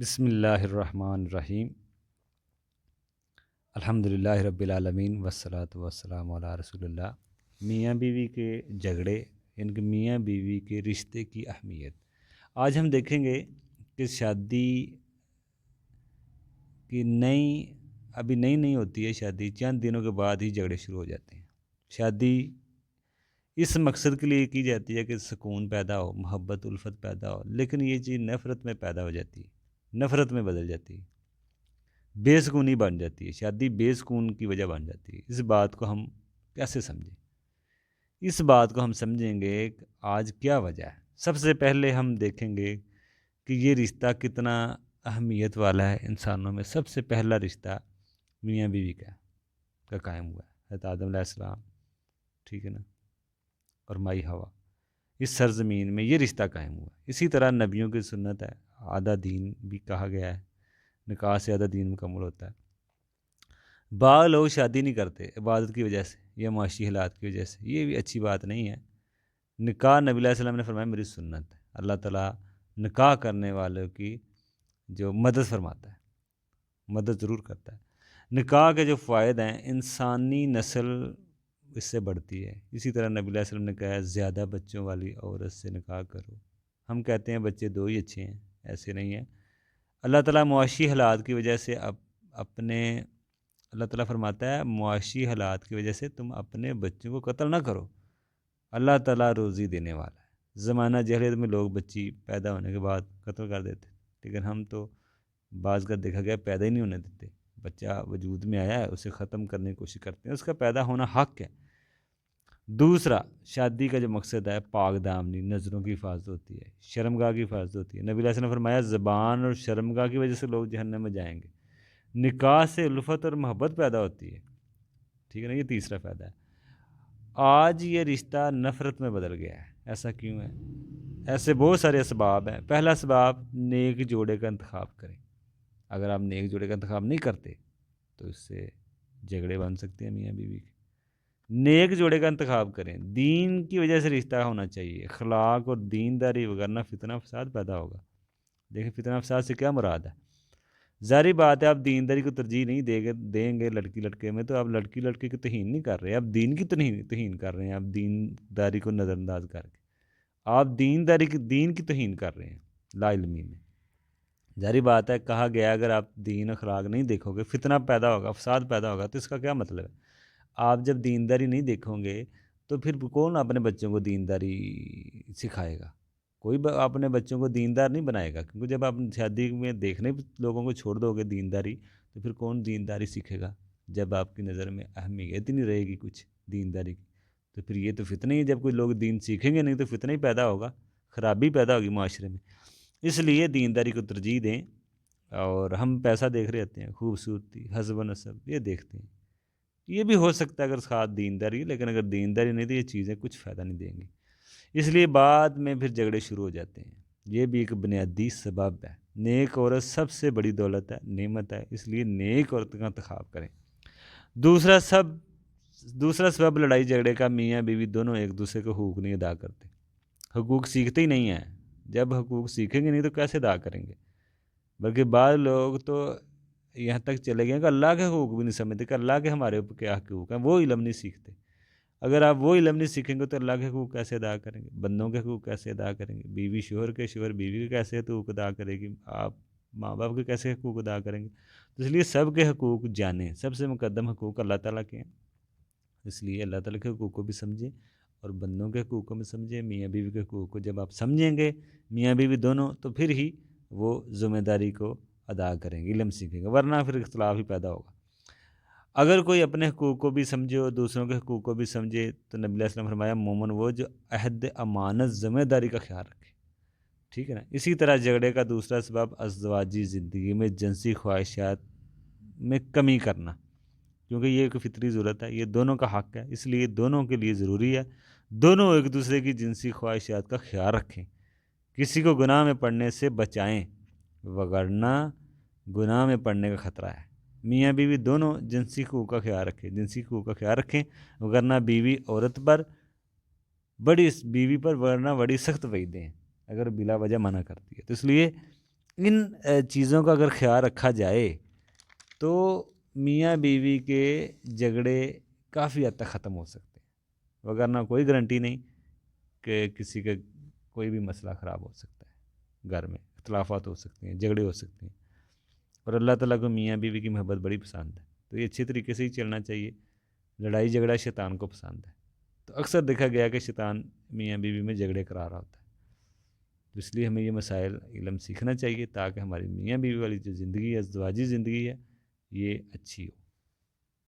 بسم اللہ الرحمن الرحیم الحمدللہ رب العالمین والصلاۃ والسلام علی رسول اللہ۔ میاں بیوی کے جھگڑے، ان کے میاں بیوی کے رشتے کی اہمیت۔ آج ہم دیکھیں گے کہ شادی کی ابھی نئی ہوتی ہے شادی، چند دنوں کے بعد ہی جھگڑے شروع ہو جاتے ہیں۔ شادی اس مقصد کے لیے کی جاتی ہے کہ سکون پیدا ہو، محبت الفت پیدا ہو، لیکن یہ چیز نفرت میں پیدا ہو جاتی ہے، نفرت میں بدل جاتی ہے، بے سکونی بن جاتی ہے، شادی بے سکون کی وجہ بن جاتی ہے۔ اس بات کو ہم کیسے سمجھیں؟ اس بات کو ہم سمجھیں گے کہ آج کیا وجہ ہے۔ سب سے پہلے ہم دیکھیں گے کہ یہ رشتہ کتنا اہمیت والا ہے انسانوں میں۔ سب سے پہلا رشتہ میاں بیوی کا قائم ہوا ہے، حضرت آدم علیہ السلام، ٹھیک ہے نا، اور مائی ہوا، اس سرزمین میں یہ رشتہ قائم ہوا۔ اسی طرح نبیوں کی سنت ہے، آدھا دین بھی کہا گیا ہے، نکاح سے آدھا دین مکمل ہوتا ہے۔ بعض لوگ شادی نہیں کرتے عبادت کی وجہ سے یا معاشی حالات کی وجہ سے، یہ بھی اچھی بات نہیں ہے۔ نکاح نبی علیہ السلام نے فرمایا میری سنت ہے۔ اللہ تعالیٰ نکاح کرنے والوں کی جو مدد فرماتا ہے، مدد ضرور کرتا ہے۔ نکاح کے جو فوائد ہیں، انسانی نسل اس سے بڑھتی ہے۔ اسی طرح نبی علیہ السلام نے کہا ہے زیادہ بچوں والی عورت سے نکاح کرو۔ ہم کہتے ہیں بچے دو ہی اچھے ہیں، ایسے نہیں ہیں۔ اللہ تعالیٰ معاشی حالات کی وجہ سے اللہ تعالیٰ فرماتا ہے معاشی حالات کی وجہ سے تم اپنے بچوں کو قتل نہ کرو، اللہ تعالیٰ روزی دینے والا ہے۔ زمانہ جاہلیت میں لوگ بچی پیدا ہونے کے بعد قتل کر دیتے، لیکن ہم تو بعض کا دیکھا گیا پیدا ہی نہیں ہونے دیتے۔ بچہ وجود میں آیا ہے اسے ختم کرنے کی کوشش کرتے ہیں، اس کا پیدا ہونا حق ہے۔ دوسرا، شادی کا جو مقصد ہے پاک دامنی، نظروں کی حفاظت ہوتی ہے، شرمگاہ کی حفاظت ہوتی ہے۔ نبی علیہ السلام نے فرمایا زبان اور شرمگاہ کی وجہ سے لوگ جہنم میں جائیں گے۔ نکاح سے الفت اور محبت پیدا ہوتی ہے، ٹھیک ہے نا، یہ تیسرا فائدہ ہے۔ آج یہ رشتہ نفرت میں بدل گیا ہے، ایسا کیوں ہے؟ ایسے بہت سارے اسباب ہیں۔ پہلا اسباب، نیک جوڑے کا انتخاب کریں۔ اگر آپ نیک جوڑے کا انتخاب نہیں کرتے تو اس سے جھگڑے بن سکتے ہیں میاں بیوی کے۔ نیک جوڑے کا انتخاب کریں، دین کی وجہ سے رشتہ ہونا چاہیے، اخلاق اور دینداری، وگرنہ فتنہ فساد پیدا ہوگا۔ دیکھیں فتنہ فساد سے کیا مراد ہے؟ ظاہری بات ہے آپ دینداری کو ترجیح نہیں دیں گے لڑکی لڑکے میں، تو آپ لڑکی لڑکے کی توہین نہیں کر رہے، آپ دین کی توہین کر رہے ہیں، آپ دینداری کو نظر انداز کر کے آپ دین کی توہین کر رہے ہیں لا علمی میں۔ ظاہری بات ہے، کہا گیا اگر آپ دین اخلاق نہیں دیکھو گے فتنہ پیدا ہوگا، فساد پیدا ہوگا، تو اس کا کیا مطلب ہے؟ آپ جب دینداری نہیں دیکھو گے تو پھر کون اپنے بچوں کو دینداری سکھائے گا؟ کوئی اپنے بچوں کو دیندار نہیں بنائے گا، کیونکہ جب آپ شادی میں دیکھنے لوگوں کو چھوڑ دو گے دینداری، تو پھر کون دینداری سیکھے گا؟ جب آپ کی نظر میں اہمیت ہی نہیں رہے گی کچھ دینداری کی، تو پھر یہ تو فتنہ ہی، جب کوئی لوگ دین سیکھیں گے نہیں تو فتنہ ہی پیدا ہوگا، خرابی پیدا ہوگی معاشرے میں۔ اس لیے دینداری کو ترجیح دیں۔ اور ہم پیسہ دیکھ رہے ہوتے ہیں، خوبصورتی، حسب و نسب، یہ دیکھتے ہیں، یہ بھی ہو سکتا ہے اگر ساتھ دینداری، لیکن اگر دینداری نہیں تو یہ چیزیں کچھ فائدہ نہیں دیں گی۔ اس لیے بعد میں پھر جھگڑے شروع ہو جاتے ہیں۔ یہ بھی ایک بنیادی سبب ہے۔ نیک عورت سب سے بڑی دولت ہے، نعمت ہے، اس لیے نیک عورت کا انتخاب کریں۔ دوسرا سبب لڑائی جھگڑے کا، میاں بیوی دونوں ایک دوسرے کو حقوق نہیں ادا کرتے، حقوق سیکھتے ہی نہیں ہیں۔ جب حقوق سیکھیں گے نہیں تو کیسے ادا کریں گے؟ بلکہ بعض لوگ تو یہاں تک چلے گئے کہ اللہ کے حقوق بھی نہیں سمجھتے کہ اللہ کے ہمارے اوپر کیا حقوق ہیں، وہ علم نہیں سیکھتے۔ اگر آپ وہ علم نہیں سیکھیں گے تو اللہ کے حقوق کیسے ادا کریں گے؟ بندوں کے حقوق کیسے ادا کریں گے؟ بیوی شوہر کے، شوہر بیوی کے کیسے حقوق ادا کرے گی؟ آپ ماں باپ کے کیسے حقوق ادا کریں گے؟ تو اس لیے سب کے حقوق جانیں، سب سے مقدم حقوق اللہ تعالیٰ کے ہیں، اس لیے اللہ تعالیٰ کے حقوق کو بھی سمجھیں اور بندوں کے حقوق کو بھی سمجھیں۔ میاں بیوی کے حقوق کو جب آپ سمجھیں گے میاں بیوی دونوں، تو پھر ہی وہ ذمہ داری کو ادا کریں گے، علم سیکھیں گے، ورنہ پھر اختلاف ہی پیدا ہوگا۔ اگر کوئی اپنے حقوق کو بھی سمجھے اور دوسروں کے حقوق کو بھی سمجھے تو نبی علیہ السلام نے فرمایا مومن وہ جو عہد امانت ذمہ داری کا خیال رکھے، ٹھیک ہے نا۔ اسی طرح جھگڑے کا دوسرا سبب ازدواجی زندگی میں جنسی خواہشات میں کمی کرنا، کیونکہ یہ ایک فطری ضرورت ہے، یہ دونوں کا حق ہے، اس لیے دونوں کے لیے ضروری ہے دونوں ایک دوسرے کی جنسی خواہشات کا خیال رکھیں، کسی کو گناہ میں پڑنے سے بچائیں، وگرنہ گناہ میں پڑنے کا خطرہ ہے۔ میاں بیوی دونوں جنسی حقوق کا خیال رکھیں، وگرنہ بیوی پر ورنہ بڑی سخت وعیدیں ہیں اگر بلا وجہ منع کرتی ہے۔ تو اس لیے ان چیزوں کا اگر خیال رکھا جائے تو میاں بیوی کے جھگڑے کافی حد تک ختم ہو سکتے ہیں، وگرنہ کوئی گارنٹی نہیں کہ کسی کا کوئی بھی مسئلہ خراب ہو سکتا ہے، گھر میں اختلافات ہو سکتے ہیں، جھگڑے ہو سکتے ہیں، اور اللہ تعالیٰ کو میاں بیوی کی محبت بڑی پسند ہے، تو یہ اچھی طریقے سے ہی چلنا چاہیے۔ لڑائی جھگڑا شیطان کو پسند ہے، تو اکثر دیکھا گیا کہ شیطان میاں بیوی میں جھگڑے کرا رہا ہوتا ہے، تو اس لیے ہمیں یہ مسائل علم سیکھنا چاہیے تاکہ ہماری میاں بیوی والی جو زندگی ہے، ازدواجی زندگی ہے، یہ اچھی ہو۔